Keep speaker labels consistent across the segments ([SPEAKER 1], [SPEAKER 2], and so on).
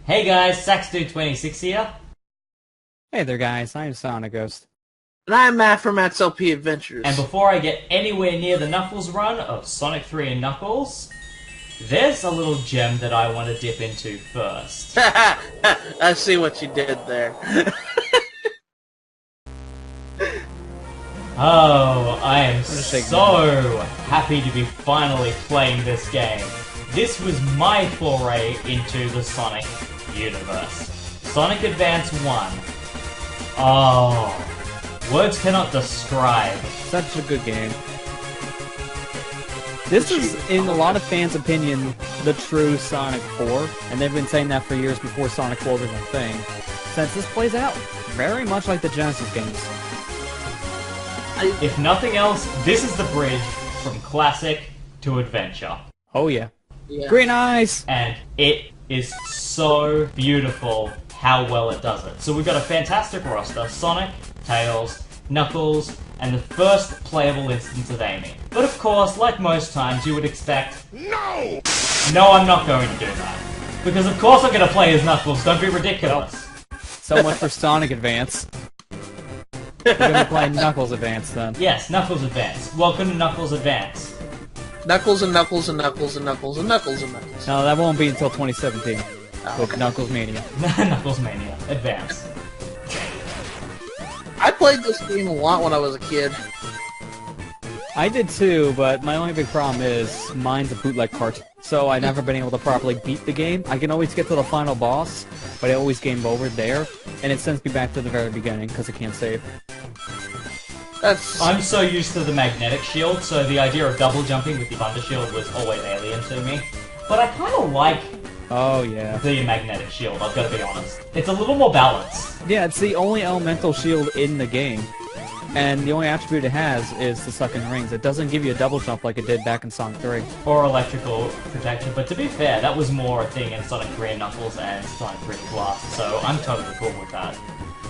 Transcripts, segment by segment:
[SPEAKER 1] Hey guys, SaxDude26 here.
[SPEAKER 2] Hey there, guys. I'm SonicGhost.
[SPEAKER 3] And I'm Matt from Matt's LP Adventures.
[SPEAKER 1] And before I get anywhere near the Knuckles run of Sonic 3 and Knuckles, there's a little gem that I want to dip into first.
[SPEAKER 3] I see what you did there.
[SPEAKER 1] Oh, I am so happy to be finally playing this game. This was my foray into the Sonic universe. Sonic Advance 1. Oh, words cannot describe.
[SPEAKER 2] Such a good game. This is, in a lot of fans' opinion, the true Sonic 4, and they've been saying that for years before Sonic 4 was a thing, since this plays out very much like the Genesis games.
[SPEAKER 1] If nothing else, this is the bridge from classic to adventure.
[SPEAKER 2] Oh yeah. Green eyes!
[SPEAKER 1] And it is so beautiful how well it does it. So we've got a fantastic roster: Sonic, Tails, Knuckles, and the first playable instance of Amy. But of course, like most times, you would expect... No! No, I'm not going to do that. Because of course I'm going to play as Knuckles, don't be ridiculous.
[SPEAKER 2] So much for Sonic Advance. We're gonna play Knuckles Advance then.
[SPEAKER 1] Yes, Knuckles Advance. Welcome to Knuckles Advance.
[SPEAKER 3] Knuckles and Knuckles and Knuckles and Knuckles and Knuckles and Knuckles.
[SPEAKER 2] No, that won't be until 2017. With Knuckles Mania.
[SPEAKER 1] Knuckles Mania. Advance.
[SPEAKER 3] I played this game a lot when I was a kid.
[SPEAKER 2] I did too, but my only big problem is mine's a bootleg cart. So I've never been able to properly beat the game. I can always get to the final boss, but I always game over there, and it sends me back to the very beginning because I can't save.
[SPEAKER 1] I'm so used to the magnetic shield, so the idea of double jumping with the thunder shield was always alien to me. But I kind of like the magnetic shield, I've got to be honest. It's a little more balanced.
[SPEAKER 2] Yeah, it's the only elemental shield in the game. And the only attribute it has is the sucking rings. It doesn't give you a double jump like it did back in Sonic 3.
[SPEAKER 1] Or electrical protection, but to be fair, that was more a thing in Sonic 3 and Knuckles and Sonic 3 Blast, so I'm totally cool with that.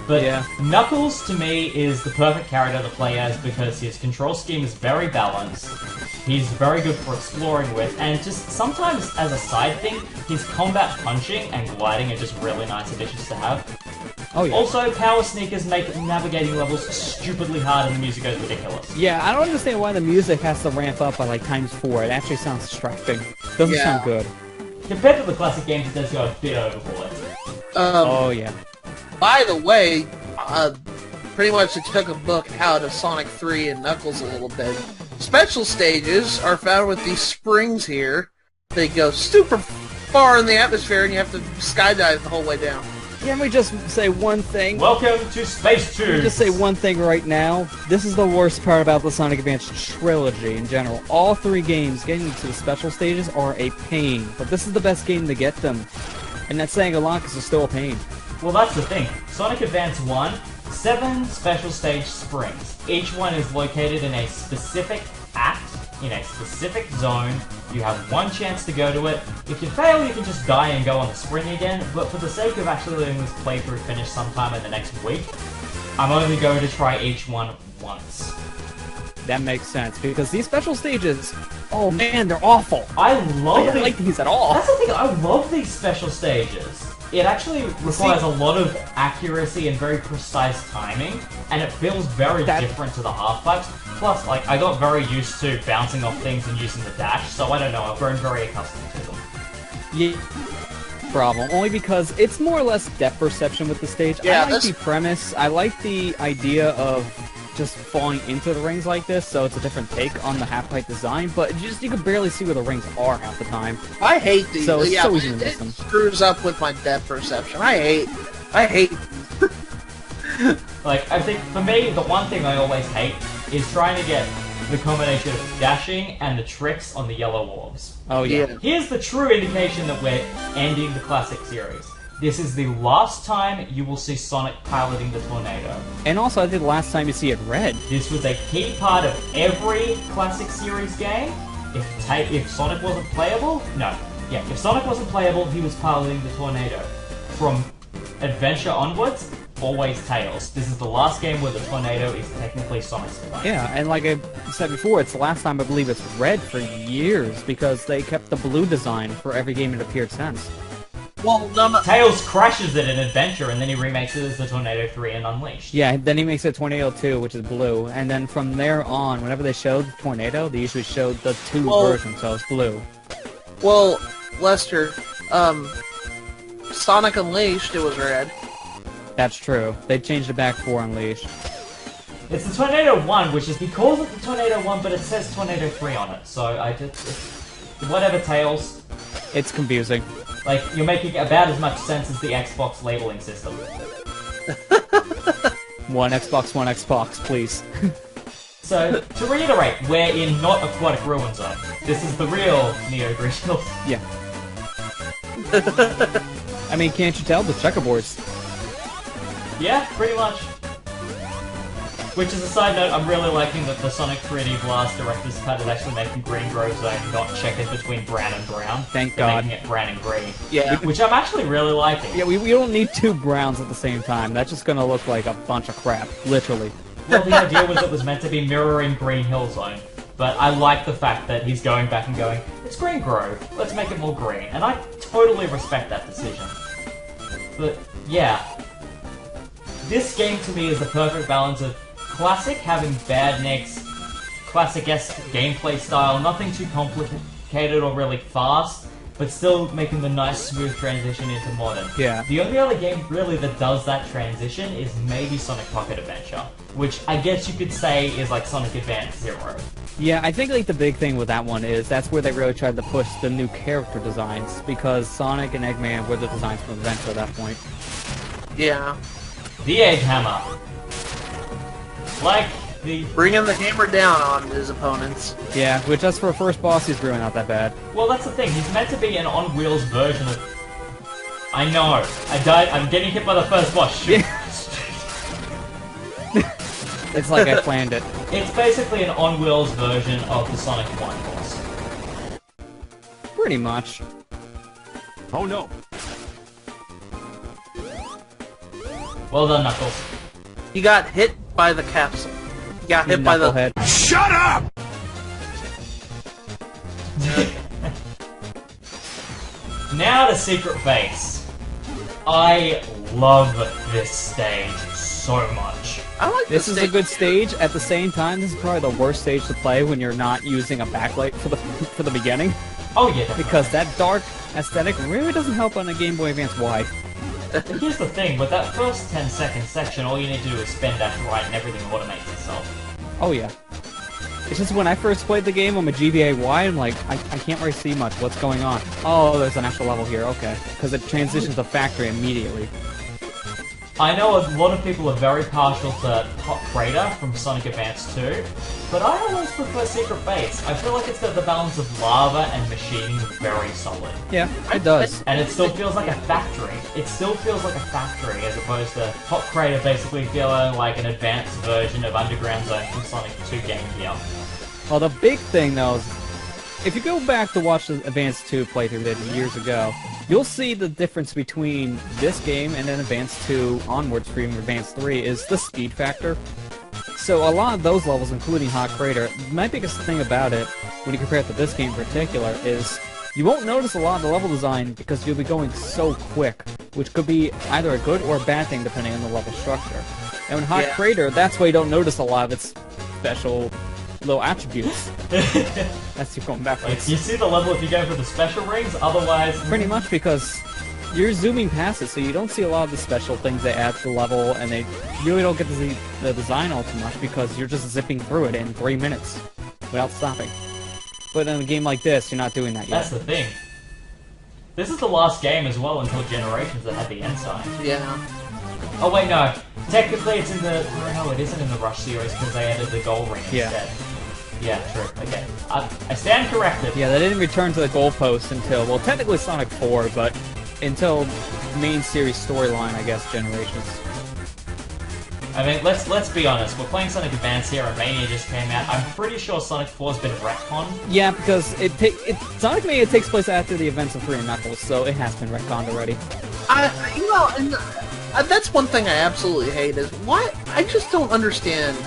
[SPEAKER 1] But yeah. Knuckles, to me, is the perfect character to play as because his control scheme is very balanced, he's very good for exploring with, and just sometimes as a side thing, his combat punching and gliding are just really nice additions to have.
[SPEAKER 2] Oh, yeah.
[SPEAKER 1] Also, power sneakers make navigating levels stupidly hard and the music goes ridiculous.
[SPEAKER 2] Yeah, I don't understand why the music has to ramp up by like ×4. It actually sounds distracting. Doesn't sound good.
[SPEAKER 1] Compared to the classic games, it does go a bit overboard.
[SPEAKER 2] Oh, yeah.
[SPEAKER 3] By the way, pretty much it took a book out of Sonic 3 and Knuckles a little bit. Special stages are found with these springs here. They go super far in the atmosphere and you have to skydive the whole way down.
[SPEAKER 2] Can we just say one thing?
[SPEAKER 1] Welcome to Space Tubes!
[SPEAKER 2] Can we just say one thing right now? This is the worst part about the Sonic Advance trilogy in general. All three games getting to the special stages are a pain, but this is the best game to get them. And that's saying a lot because it's still a pain.
[SPEAKER 1] Well, that's the thing. Sonic Advance 1, 7 special stage springs. Each one is located in a specific act, in a specific zone. You have one chance to go to it. If you fail, you can just die and go on the spring again, but for the sake of actually letting this playthrough finish sometime in the next week, I'm only going to try each one once.
[SPEAKER 2] That makes sense, because these special stages, oh man, they're awful.
[SPEAKER 1] I don't
[SPEAKER 2] like these at all.
[SPEAKER 1] That's the thing, I love these special stages. It actually requires a lot of accuracy and very precise timing, and it feels very different to the half-pipes. Plus, like, I got very used to bouncing off things and using the dash, so I don't know, I've grown very accustomed to them.
[SPEAKER 2] Yeah. Problem. Only because it's more or less depth perception with the stage.
[SPEAKER 3] Yeah,
[SPEAKER 2] I like the premise. I like the idea of just falling into the rings like this, so it's a different take on the half-pipe design, but you can barely see where the rings are half the time.
[SPEAKER 3] I hate these.
[SPEAKER 2] So it's so easy to miss them.
[SPEAKER 3] Screws up with my depth perception. I hate
[SPEAKER 1] Like, I think, for me, the one thing I always hate is trying to get the combination of dashing and the tricks on the yellow orbs.
[SPEAKER 2] Oh, yeah.
[SPEAKER 1] Here's the true indication that we're ending the classic series. This is the last time you will see Sonic piloting the tornado.
[SPEAKER 2] And also, I think the last time you see it red.
[SPEAKER 1] This was a key part of every classic series game. If Sonic wasn't playable, if Sonic wasn't playable, he was piloting the tornado. From Adventure onwards, always Tails. This is the last game where the tornado is technically Sonic's plane.
[SPEAKER 2] Yeah, and like I said before, it's the last time I believe it's red for years, because they kept the blue design for every game it appeared since.
[SPEAKER 3] Well, no.
[SPEAKER 1] Tails crashes it in Adventure, and then he remakes it as the Tornado 3 in Unleashed.
[SPEAKER 2] Yeah, then he makes it Tornado 2, which is blue, and then from there on, whenever they showed Tornado, they usually showed the 2 version, so it's blue.
[SPEAKER 3] Well, Lester, Sonic Unleashed, it was red.
[SPEAKER 2] That's true. They changed it back for Unleashed.
[SPEAKER 1] It's the Tornado 1, which is because it's the Tornado 1, but it says Tornado 3 on it, so I just... Whatever, Tails.
[SPEAKER 2] It's confusing.
[SPEAKER 1] Like, you're making about as much sense as the Xbox labeling system.
[SPEAKER 2] One Xbox, please.
[SPEAKER 1] So, to reiterate, we're in not Aquatic Ruin Zone. This is the real Neo Original.
[SPEAKER 2] Yeah. I mean, can't you tell? The checkerboards.
[SPEAKER 1] Yeah, pretty much. Which is a side note, I'm really liking that the Sonic 3D Blast Director's Cut is actually making Green Grove Zone not checkered between brown and brown.
[SPEAKER 2] Thank
[SPEAKER 1] They're
[SPEAKER 2] God.
[SPEAKER 1] making it brown and green.
[SPEAKER 3] Yeah.
[SPEAKER 1] Which I'm actually really liking.
[SPEAKER 2] Yeah, we don't need 2 browns at the same time. That's just gonna look like a bunch of crap, literally.
[SPEAKER 1] Well, the idea was it was meant to be mirroring Green Hill Zone. But I like the fact that he's going back and going, it's Green Grove, let's make it more green. And I totally respect that decision. But, yeah. This game to me is the perfect balance of classic having badniks, classic-esque gameplay style, nothing too complicated or really fast, but still making the nice smooth transition into modern.
[SPEAKER 2] Yeah.
[SPEAKER 1] The only other game really that does that transition is maybe Sonic Pocket Adventure, which I guess you could say is like Sonic Advance Zero.
[SPEAKER 2] Yeah, I think like the big thing with that one is that's where they really tried to push the new character designs, because Sonic and Eggman were the designs from Adventure at that point.
[SPEAKER 3] Yeah.
[SPEAKER 1] The Egg Hammer. Like the...
[SPEAKER 3] Bringing the hammer down on his opponents.
[SPEAKER 2] Yeah, which just for a first boss, he's really not that bad.
[SPEAKER 1] Well, that's the thing. He's meant to be an on-wheels version of... I know. I died. I'm getting hit by the first boss. Shoot.
[SPEAKER 2] It's like I planned it.
[SPEAKER 1] It's basically an on-wheels version of the Sonic 1 boss.
[SPEAKER 2] Pretty much.
[SPEAKER 4] Oh no.
[SPEAKER 1] Well done, Knuckles.
[SPEAKER 3] He got hit by the capsule. He got hit by the...
[SPEAKER 2] Knucklehead.
[SPEAKER 4] Shut up!
[SPEAKER 1] Now to Secret Base. I love this stage so much.
[SPEAKER 3] I like
[SPEAKER 2] This is a good stage. At the same time, this is probably the worst stage to play when you're not using a backlight for the beginning,
[SPEAKER 1] Oh yeah, definitely.
[SPEAKER 2] because that dark aesthetic really doesn't help on a Game Boy Advance Y.
[SPEAKER 1] Here's the thing, with that first 10-second section, all you need to do is spin dash right and everything automates itself.
[SPEAKER 2] Oh yeah. It's just when I first played the game on my GBA Y, I'm like, I can't really see much. What's going on? Oh, there's an actual level here. Okay, because it transitions to factory immediately.
[SPEAKER 1] I know a lot of people are very partial to Hot Crater from Sonic Advance 2, but I always prefer Secret Base. I feel like it's got the balance of lava and machining very solid.
[SPEAKER 2] Yeah, it does.
[SPEAKER 1] And it still feels like a factory. It still feels like a factory as opposed to Hot Crater basically feeling like an advanced version of Underground Zone from Sonic 2 Game Gear.
[SPEAKER 2] Well, the big thing though is, if you go back to watch the Advance 2 playthrough they did years ago, you'll see the difference between this game and then Advance 2 onwards from Advance 3 is the speed factor. So a lot of those levels, including Hot Crater, my biggest thing about it, when you compare it to this game in particular, is you won't notice a lot of the level design because you'll be going so quick, which could be either a good or a bad thing depending on the level structure. And with Hot Crater, that's why you don't notice a lot of its special little attributes. That's you going backwards.
[SPEAKER 1] Like, you see the level if you go for the special rings, otherwise...
[SPEAKER 2] Pretty much because you're zooming past it, so you don't see a lot of the special things they add to the level, and they really don't get to see the design all too much because you're just zipping through it in 3 minutes without stopping. But in a game like this, you're not doing that yet.
[SPEAKER 1] That's the thing. This is the last game as well until Generations that had the end sign.
[SPEAKER 3] Yeah.
[SPEAKER 1] Oh wait, no. Technically it's in the... No, it isn't in the Rush series because they added the gold ring instead. Yeah, true. Okay. I stand corrected.
[SPEAKER 2] Yeah, they didn't return to the goalpost until, well, technically Sonic 4, but until main series storyline, I guess, Generations.
[SPEAKER 1] I mean, let's be honest. We're playing Sonic Advance here, and Mania just came out. I'm pretty sure Sonic 4's been retconned.
[SPEAKER 2] Yeah, because Sonic Mania takes place after the events of 3 and Knuckles, so it has been retconned already.
[SPEAKER 3] And that's one thing I absolutely hate is why I just don't understand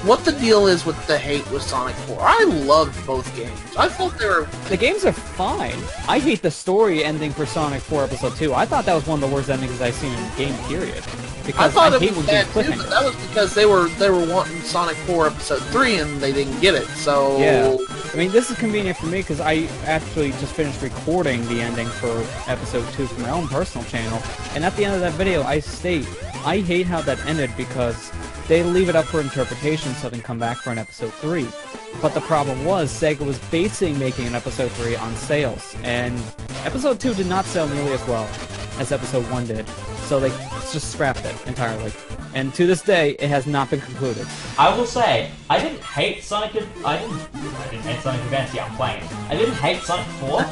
[SPEAKER 3] what the deal is with the hate with Sonic 4. I loved both games. I thought they were...
[SPEAKER 2] The games are fine. I hate the story ending for Sonic 4 Episode 2. I thought that was one of the worst endings I've seen in the game, period. Because
[SPEAKER 3] I thought
[SPEAKER 2] I
[SPEAKER 3] it
[SPEAKER 2] hate
[SPEAKER 3] was
[SPEAKER 2] when
[SPEAKER 3] bad
[SPEAKER 2] games
[SPEAKER 3] too, but that was because they were wanting Sonic 4 Episode 3 and they didn't get it, so...
[SPEAKER 2] Yeah. I mean, this is convenient for me because I actually just finished recording the ending for Episode 2 from my own personal channel, and at the end of that video, I state, I hate how that ended because they leave it up for interpretation so they can come back for an Episode 3. But the problem was, Sega was basing making an Episode 3 on sales, and Episode 2 did not sell nearly as well as Episode 1 did, so they just scrapped it entirely. And to this day, it has not been concluded.
[SPEAKER 1] I will say, I didn't hate Sonic Advance, yeah, I'm playing it. I didn't hate Sonic 4,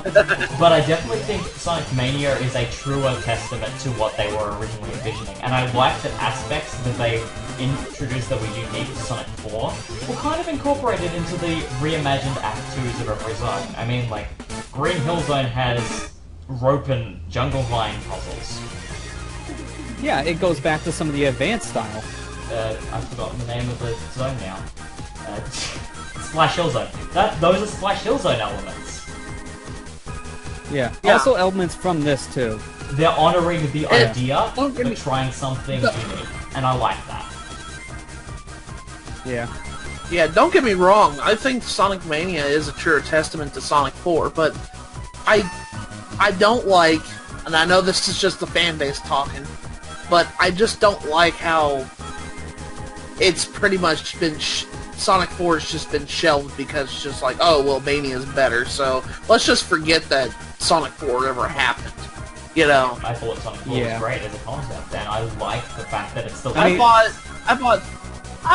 [SPEAKER 1] but I definitely think Sonic Mania is a truer testament to what they were originally envisioning. And I like that aspects that they introduced that were unique to Sonic 4 were kind of incorporated into the reimagined Act 2s of every zone. I mean, like, Green Hill Zone has rope and jungle vine puzzles.
[SPEAKER 2] Yeah, it goes back to some of the advanced style.
[SPEAKER 1] I've forgotten the name of the zone now. Splash Hill Zone. Those are Splash Hill Zone elements.
[SPEAKER 2] Yeah. Also elements from this, too.
[SPEAKER 1] They're honouring the idea
[SPEAKER 3] don't get me-
[SPEAKER 1] of trying something unique, and I like that.
[SPEAKER 2] Yeah.
[SPEAKER 3] Yeah, don't get me wrong, I think Sonic Mania is a truer testament to Sonic 4, but I don't like, and I know this is just the fan base talking, but I just don't like how it's pretty much been... Sonic 4 has just been shelved because it's just like, oh, well, Mania's better, so let's just forget that Sonic 4 ever happened. You know?
[SPEAKER 1] I thought Sonic 4 was great as a concept, and I like the fact that it's still...
[SPEAKER 3] I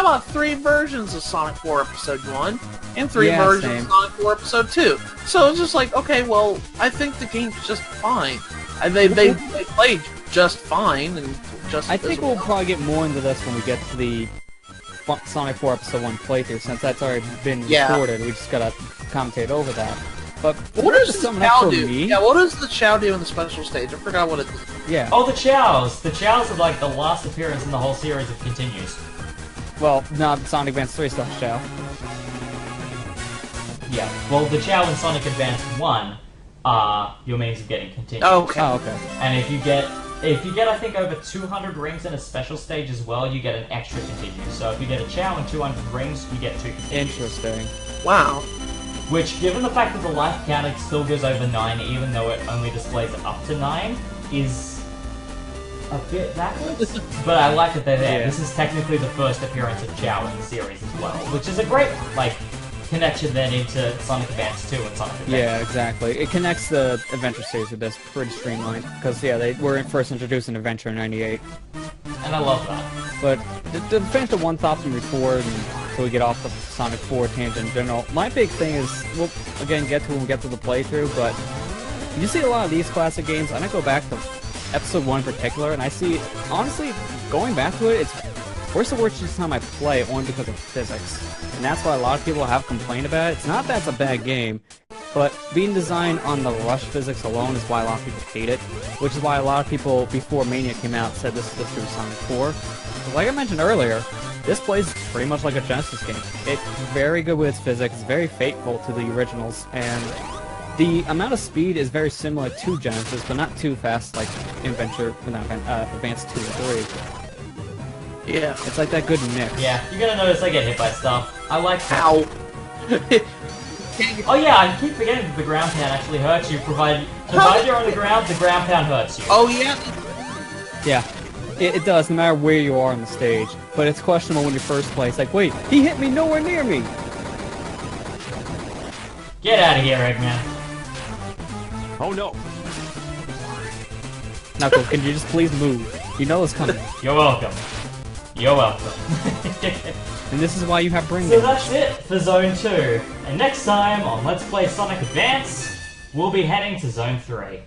[SPEAKER 3] bought 3 versions of Sonic 4 Episode 1, and 3 versions of Sonic 4 Episode 2. So it's just like, okay, well, I think the game's just fine. They played just fine, and just...
[SPEAKER 2] I think we'll probably get more into this when we get to the Sonic 4 Episode 1 playthrough, since that's already been recorded. We just gotta commentate over that. But
[SPEAKER 3] what does the Chow do?
[SPEAKER 2] Me,
[SPEAKER 3] yeah, what does the Chow do in the special stage? I forgot what it did.
[SPEAKER 2] Yeah.
[SPEAKER 1] Oh, the Chows! The Chows are like the last appearance in the whole series of continues.
[SPEAKER 2] Well, no, Sonic Advance 3 still has Chow.
[SPEAKER 1] Yeah, well, the Chow in Sonic Advance 1 are your means of getting continues.
[SPEAKER 3] Oh, okay.
[SPEAKER 2] Oh, okay.
[SPEAKER 1] And if you get, I think, over 200 rings in a special stage as well, you get an extra continue. So if you get a Chow and 200 rings, you get 2 continues.
[SPEAKER 2] Interesting.
[SPEAKER 3] Wow.
[SPEAKER 1] Which, given the fact that the life counter still goes over 9, even though it only displays it up to 9, is a bit backwards. But I like that they're there.
[SPEAKER 2] Yeah.
[SPEAKER 1] This is technically the first appearance of Chow in the series as well, which is a great, like, connection then into Sonic Advance 2 and Sonic Advance.
[SPEAKER 2] Yeah, exactly. It connects the Adventure series with this pretty streamlined. Because, yeah, they were first introduced in Adventure in 98.
[SPEAKER 1] And I love that.
[SPEAKER 2] But to finish the one thought from before, so we get off the Sonic 4 tangent in general, my big thing is, we'll again get to when we get to the playthrough, but you see a lot of these classic games, and I go back to Episode 1 in particular, and I see, honestly, going back to it, it's worse and worse each time I play, only because of physics. And that's why a lot of people have complained about it. It's not that it's a bad game, but being designed on the rush physics alone is why a lot of people hate it, which is why a lot of people, before Mania came out, said this is the true Sonic 4. But like I mentioned earlier, this plays pretty much like a Genesis game. It's very good with its physics, it's very faithful to the originals, and the amount of speed is very similar to Genesis, but not too fast like Advance 2 or 3.
[SPEAKER 3] Yeah.
[SPEAKER 2] It's like that good mix.
[SPEAKER 1] Yeah, you're gonna notice I get hit by stuff. I like that.
[SPEAKER 3] Ow.
[SPEAKER 1] Oh yeah, I keep forgetting that the ground pound actually hurts you, provided you're on the ground pound hurts you.
[SPEAKER 3] Oh, yeah.
[SPEAKER 2] Yeah, it does, no matter where you are on the stage. But it's questionable when you first play. It's like, wait, he hit me nowhere near me!
[SPEAKER 1] Get out of here, Eggman.
[SPEAKER 4] Oh no.
[SPEAKER 2] Knuckles, can you just please move? You know it's coming.
[SPEAKER 1] You're welcome. You're welcome.
[SPEAKER 2] And this is why you have brain
[SPEAKER 1] So
[SPEAKER 2] damage.
[SPEAKER 1] that's it for Zone 2. And next time on Let's Play Sonic Advance, we'll be heading to Zone 3.